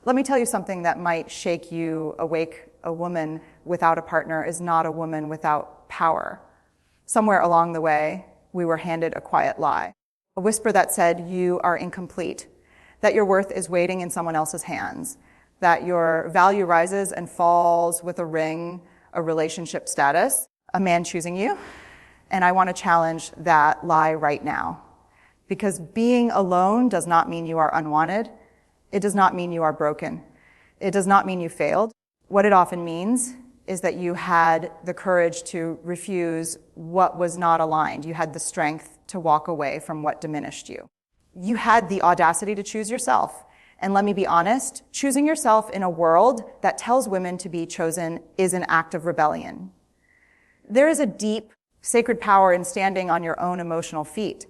Let me tell you something that might shake you awake. A woman without a partner is not a woman without power. Somewhere along the way, we were handed a quiet lie. A whisper that said, you are incomplete, that your worth is waiting in someone else's hands, that your value rises and falls with a ring, a relationship status, a man choosing you. And I want to challenge that lie right now. Because being alone does not mean you are unwanted. It does not mean you are broken. It does not mean you failed. What it often means is that you had the courage to refuse what was not aligned. You had the strength to walk away from what diminished you. You had the audacity to choose yourself. And let me be honest, choosing yourself in a world that tells women to be chosen is an act of rebellion. There is a deep, sacred power in standing on your own emotional feet,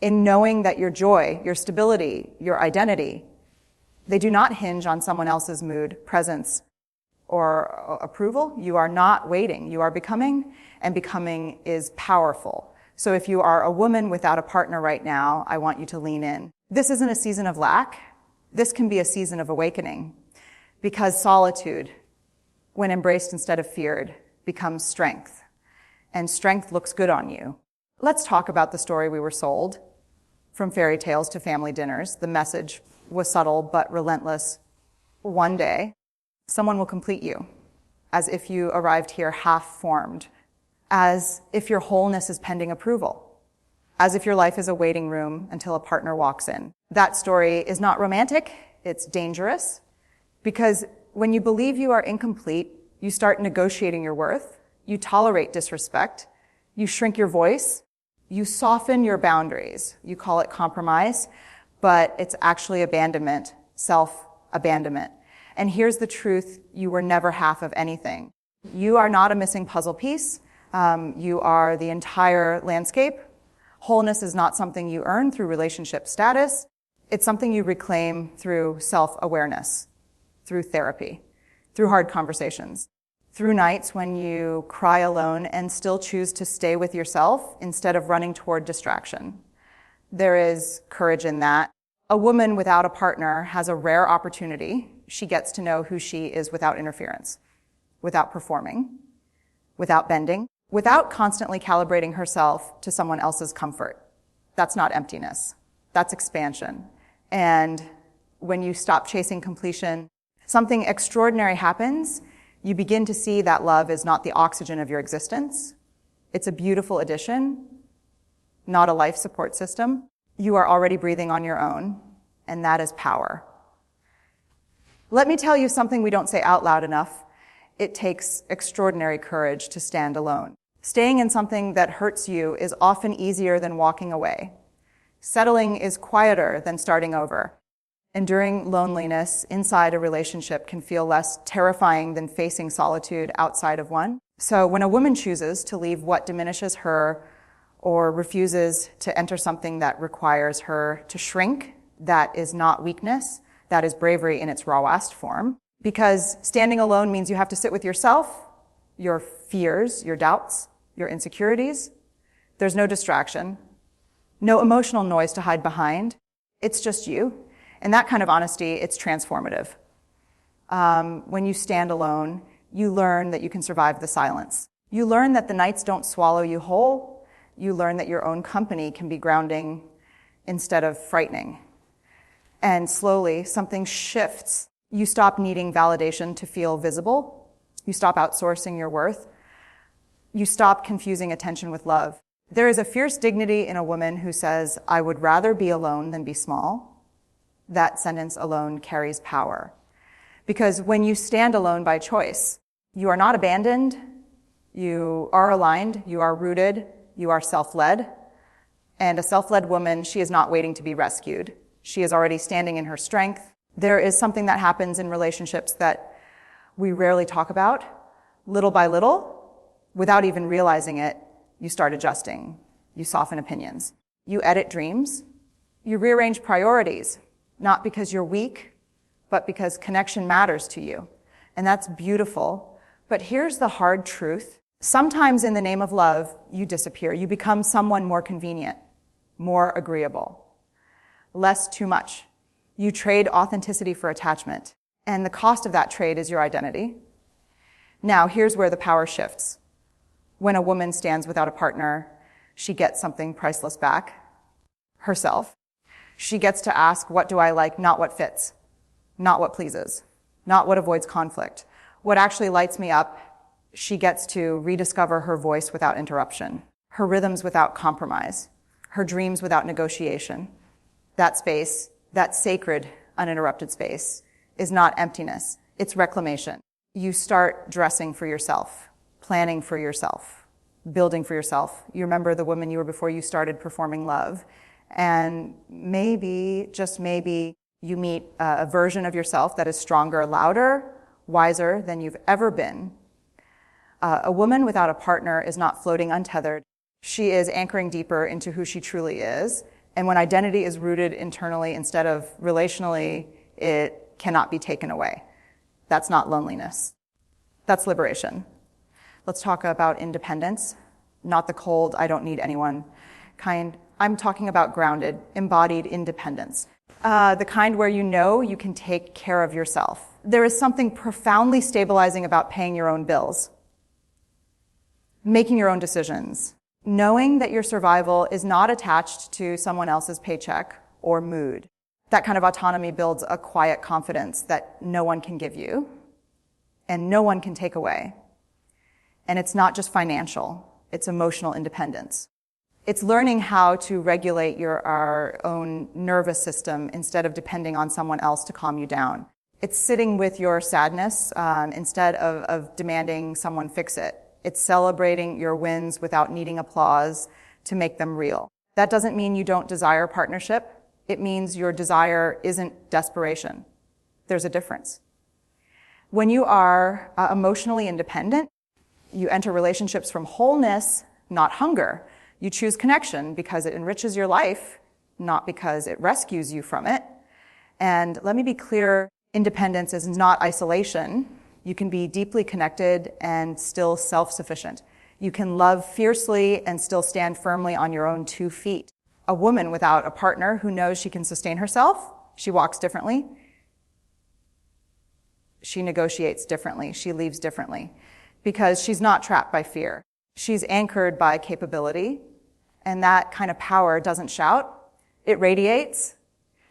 in knowing that your joy, your stability, your identity, they do not hinge on someone else's mood, presence, or approval. You are not waiting. You are becoming, and becoming is powerful. So if you are a woman without a partner right now, I want you to lean in. This isn't a season of lack. This can be a season of awakening, because solitude, when embraced instead of feared, becomes strength, and strength looks good on you. Let's talk about the story we were sold. From fairy tales to family dinners, the message was subtle but relentless. One day, someone will complete you, as if you arrived here half-formed, as if your wholeness is pending approval, as if your life is a waiting room until a partner walks in. That story is not romantic, it's dangerous, because when you believe you are incomplete, you start negotiating your worth, you tolerate disrespect, you shrink your voice, you soften your boundaries. You call it compromise, but it's actually abandonment, self-abandonment. And here's the truth, you were never half of anything. You are not a missing puzzle piece. You are the entire landscape. Wholeness is not something you earn through relationship status. It's something you reclaim through self-awareness, through therapy, through hard conversations, through nights when you cry alone and still choose to stay with yourself instead of running toward distraction. There is courage in that. A woman without a partner has a rare opportunity. She gets to know who she is without interference, without performing, without bending, without constantly calibrating herself to someone else's comfort. That's not emptiness. That's expansion. And when you stop chasing completion, something extraordinary happens. You begin to see that love is not the oxygen of your existence. It's a beautiful addition, not a life support system. You are already breathing on your own, and that is power. Let me tell you something we don't say out loud enough. It takes extraordinary courage to stand alone. Staying in something that hurts you is often easier than walking away. Settling is quieter than starting over. Enduring loneliness inside a relationship can feel less terrifying than facing solitude outside of one. So when a woman chooses to leave what diminishes her or refuses to enter something that requires her to shrink, that is not weakness, that is bravery in its rawest form. Because standing alone means you have to sit with yourself, your fears, your doubts, your insecurities. There's no distraction, no emotional noise to hide behind. It's just you. And that kind of honesty, it's transformative. When you stand alone, you learn that you can survive the silence. You learn that the nights don't swallow you whole. You learn that your own company can be grounding instead of frightening. And slowly, something shifts. You stop needing validation to feel visible. You stop outsourcing your worth. You stop confusing attention with love. There is a fierce dignity in a woman who says, I would rather be alone than be small. That sentence alone carries power. Because when you stand alone by choice, you are not abandoned, you are aligned, you are rooted, you are self-led. And a self-led woman, she is not waiting to be rescued. She is already standing in her strength. There is something that happens in relationships that we rarely talk about. Little by little, without even realizing it, you start adjusting. You soften opinions. You edit dreams. You rearrange priorities. Not because you're weak, but because connection matters to you. And that's beautiful. But here's the hard truth. Sometimes in the name of love, you disappear. You become someone more convenient, more agreeable, less too much. You trade authenticity for attachment. And the cost of that trade is your identity. Now, here's where the power shifts. When a woman stands without a partner, she gets something priceless back, herself. She gets to ask, what do I like, not what fits, not what pleases, not what avoids conflict. What actually lights me up, she gets to rediscover her voice without interruption, her rhythms without compromise, her dreams without negotiation. That space, that sacred, uninterrupted space, is not emptiness, it's reclamation. You start dressing for yourself, planning for yourself, building for yourself. You remember the woman you were before you started performing love. And maybe, just maybe, you meet a version of yourself that is stronger, louder, wiser than you've ever been. A woman without a partner is not floating untethered. She is anchoring deeper into who she truly is. And when identity is rooted internally instead of relationally, it cannot be taken away. That's not loneliness. That's liberation. Let's talk about independence, not the cold, I don't need anyone kind. I'm talking about grounded, embodied independence. The kind where you know you can take care of yourself. There is something profoundly stabilizing about paying your own bills, making your own decisions, knowing that your survival is not attached to someone else's paycheck or mood. That kind of autonomy builds a quiet confidence that no one can give you and no one can take away. And it's not just financial, it's emotional independence. It's learning how to regulate our own nervous system instead of depending on someone else to calm you down. It's sitting with your sadness instead of demanding someone fix it. It's celebrating your wins without needing applause to make them real. That doesn't mean you don't desire partnership. It means your desire isn't desperation. There's a difference. When you are emotionally independent, you enter relationships from wholeness, not hunger. You choose connection because it enriches your life, not because it rescues you from it. And let me be clear, independence is not isolation. You can be deeply connected and still self-sufficient. You can love fiercely and still stand firmly on your own 2 feet. A woman without a partner who knows she can sustain herself, she walks differently. She negotiates differently. She leaves differently because she's not trapped by fear. She's anchored by capability, and that kind of power doesn't shout. It radiates.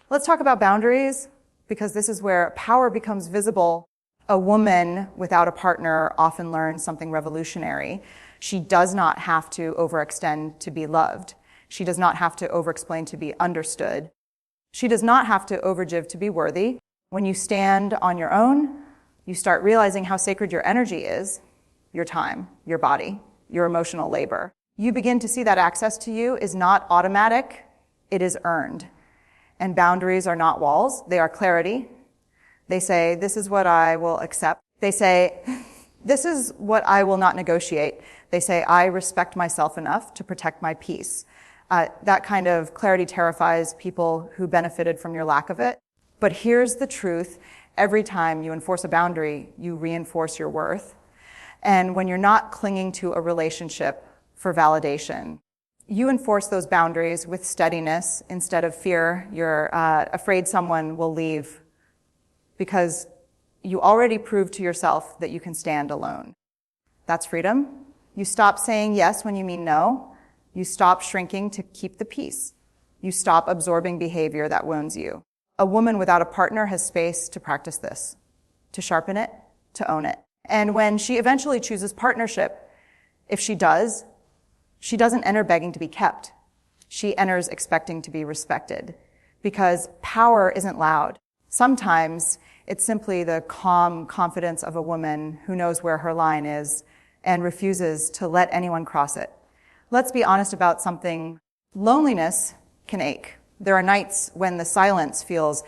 Let's talk about boundaries, because this is where power becomes visible. A woman without a partner often learns something revolutionary. She does not have to overextend to be loved. She does not have to overexplain to be understood. She does not have to overgive to be worthy. When you stand on your own, you start realizing how sacred your energy is, your time, your body, your emotional labor. You begin to see that access to you is not automatic, it is earned. And boundaries are not walls, they are clarity. They say, this is what I will accept. They say, this is what I will not negotiate. They say, I respect myself enough to protect my peace. That kind of clarity terrifies people who benefited from your lack of it. But here's the truth. Every time you enforce a boundary, you reinforce your worth. And when you're not clinging to a relationship for validation, you enforce those boundaries with steadiness instead of fear. You're afraid someone will leave because you already proved to yourself that you can stand alone. That's freedom. You stop saying yes when you mean no. You stop shrinking to keep the peace. You stop absorbing behavior that wounds you. A woman without a partner has space to practice this, to sharpen it, to own it. And when she eventually chooses partnership, if she does, she doesn't enter begging to be kept. She enters expecting to be respected, because power isn't loud. Sometimes it's simply the calm confidence of a woman who knows where her line is and refuses to let anyone cross it. Let's be honest about something. Loneliness can ache. There are nights when the silence feels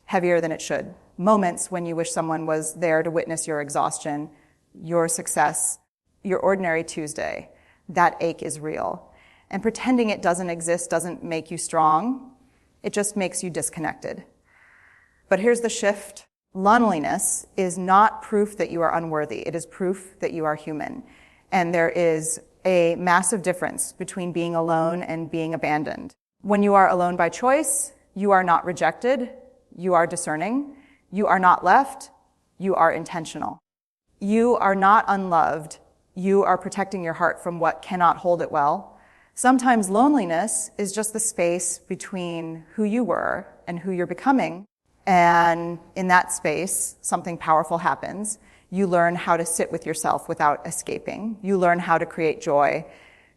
heavier than it should. Moments when you wish someone was there to witness your exhaustion, your success, your ordinary Tuesday. That ache is real. And pretending it doesn't exist doesn't make you strong. It just makes you disconnected. But here's the shift. Loneliness is not proof that you are unworthy. It is proof that you are human. And there is a massive difference between being alone and being abandoned. When you are alone by choice, you are not rejected. You are discerning. You are not left. You are intentional. You are not unloved. You are protecting your heart from what cannot hold it well. Sometimes loneliness is just the space between who you were and who you're becoming. And in that space, something powerful happens. You learn how to sit with yourself without escaping. You learn how to create joy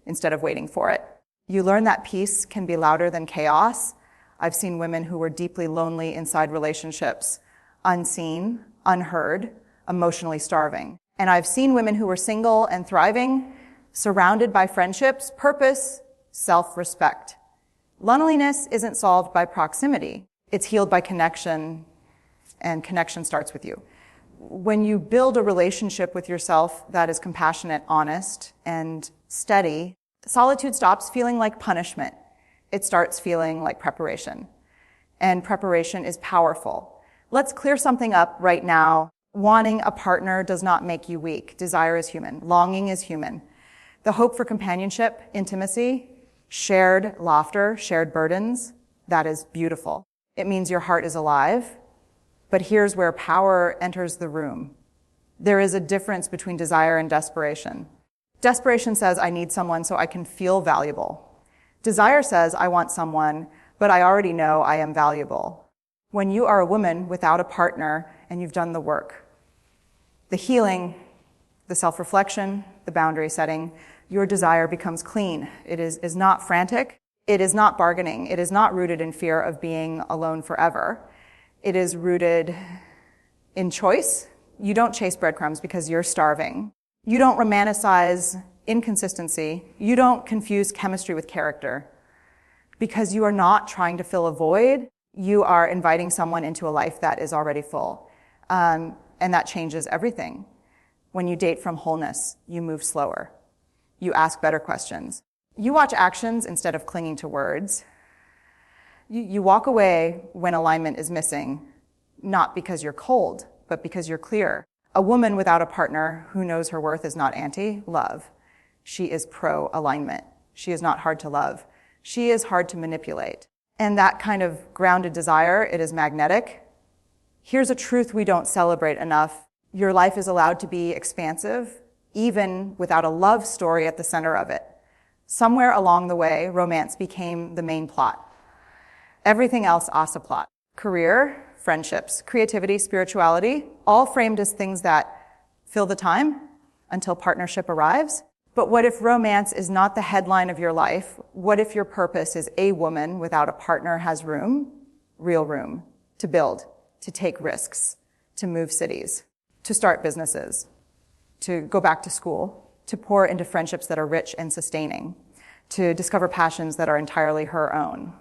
instead of waiting for it. You learn that peace can be louder than chaos. I've seen women who were deeply lonely inside relationships, unseen, unheard, emotionally starving. And I've seen women who were single and thriving, surrounded by friendships, purpose, self-respect. Loneliness isn't solved by proximity. It's healed by connection, and connection starts with you. When you build a relationship with yourself that is compassionate, honest, and steady, solitude stops feeling like punishment. It starts feeling like preparation. And preparation is powerful. Let's clear something up right now. Wanting a partner does not make you weak. Desire is human. Longing is human. The hope for companionship, intimacy, shared laughter, shared burdens, that is beautiful. It means your heart is alive. But here's where power enters the room. There is a difference between desire and desperation. Desperation says, I need someone so I can feel valuable. Desire says, I want someone, but I already know I am valuable. When you are a woman without a partner and you've done the work, the healing, the self-reflection, the boundary setting, your desire becomes clean. It is not frantic. It is not bargaining. It is not rooted in fear of being alone forever. It is rooted in choice. You don't chase breadcrumbs because you're starving. You don't romanticize inconsistency. You don't confuse chemistry with character. Because you are not trying to fill a void, you are inviting someone into a life that is already full. And that changes everything. When you date from wholeness, you move slower. You ask better questions. You watch actions instead of clinging to words. You walk away when alignment is missing, not because you're cold, but because you're clear. A woman without a partner who knows her worth is not anti-love. She is pro-alignment. She is not hard to love. She is hard to manipulate. And that kind of grounded desire, it is magnetic. Here's a truth we don't celebrate enough. Your life is allowed to be expansive, even without a love story at the center of it. Somewhere along the way, romance became the main plot. Everything else, asa plot. Career, friendships, creativity, spirituality, all framed as things that fill the time until partnership arrives. But what if romance is not the headline of your life? What if your purpose is a woman without a partner has room, real room, to build, to take risks, to move cities, to start businesses, to go back to school, to pour into friendships that are rich and sustaining, to discover passions that are entirely her own?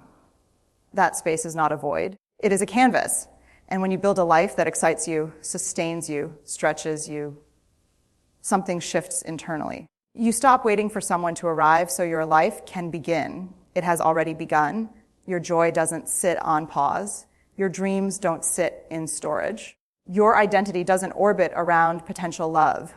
That space is not a void. It is a canvas. And when you build a life that excites you, sustains you, stretches you, something shifts internally. You stop waiting for someone to arrive so your life can begin. It has already begun. Your joy doesn't sit on pause. Your dreams don't sit in storage. Your identity doesn't orbit around potential love.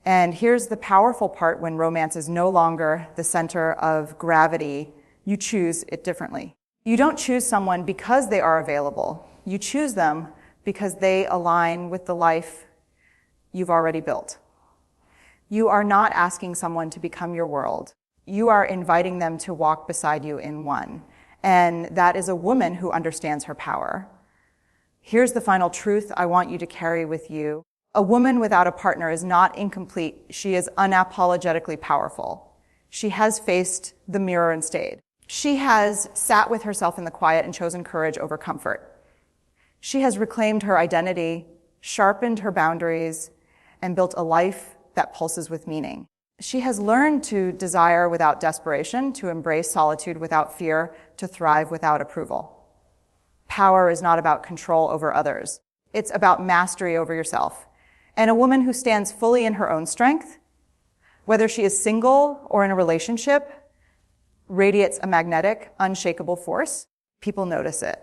And here's the powerful part: when romance is no longer the center of gravity, you choose it differently. You don't choose someone because they are available. You choose them because they align with the life you've already built. You are not asking someone to become your world. You are inviting them to walk beside you in one. And that is a woman who understands her power. Here's the final truth I want you to carry with you. A woman without a partner is not incomplete. She is unapologetically powerful. She has faced the mirror and stayed. She has sat with herself in the quiet and chosen courage over comfort. She has reclaimed her identity, sharpened her boundaries, and built a life that pulses with meaning. She has learned to desire without desperation, to embrace solitude without fear, to thrive without approval. Power is not about control over others. It's about mastery over yourself. And a woman who stands fully in her own strength, whether she is single or in a relationship, radiates a magnetic, unshakable force. People notice it.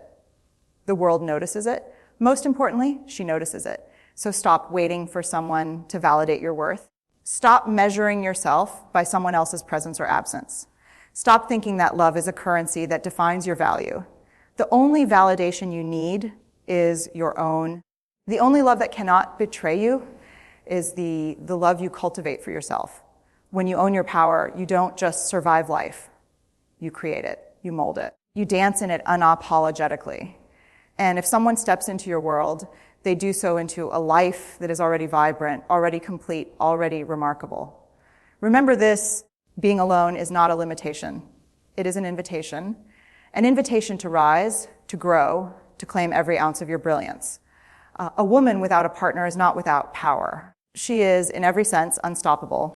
The world notices it. Most importantly, she notices it. So stop waiting for someone to validate your worth. Stop measuring yourself by someone else's presence or absence. Stop thinking that love is a currency that defines your value. The only validation you need is your own. The only love that cannot betray you is the love you cultivate for yourself. When you own your power, you don't just survive life. You create it. You mold it. You dance in it unapologetically. And if someone steps into your world, they do so into a life that is already vibrant, already complete, already remarkable. Remember this, being alone is not a limitation. It is an invitation to rise, to grow, to claim every ounce of your brilliance. A woman without a partner is not without power. She is, in every sense, unstoppable.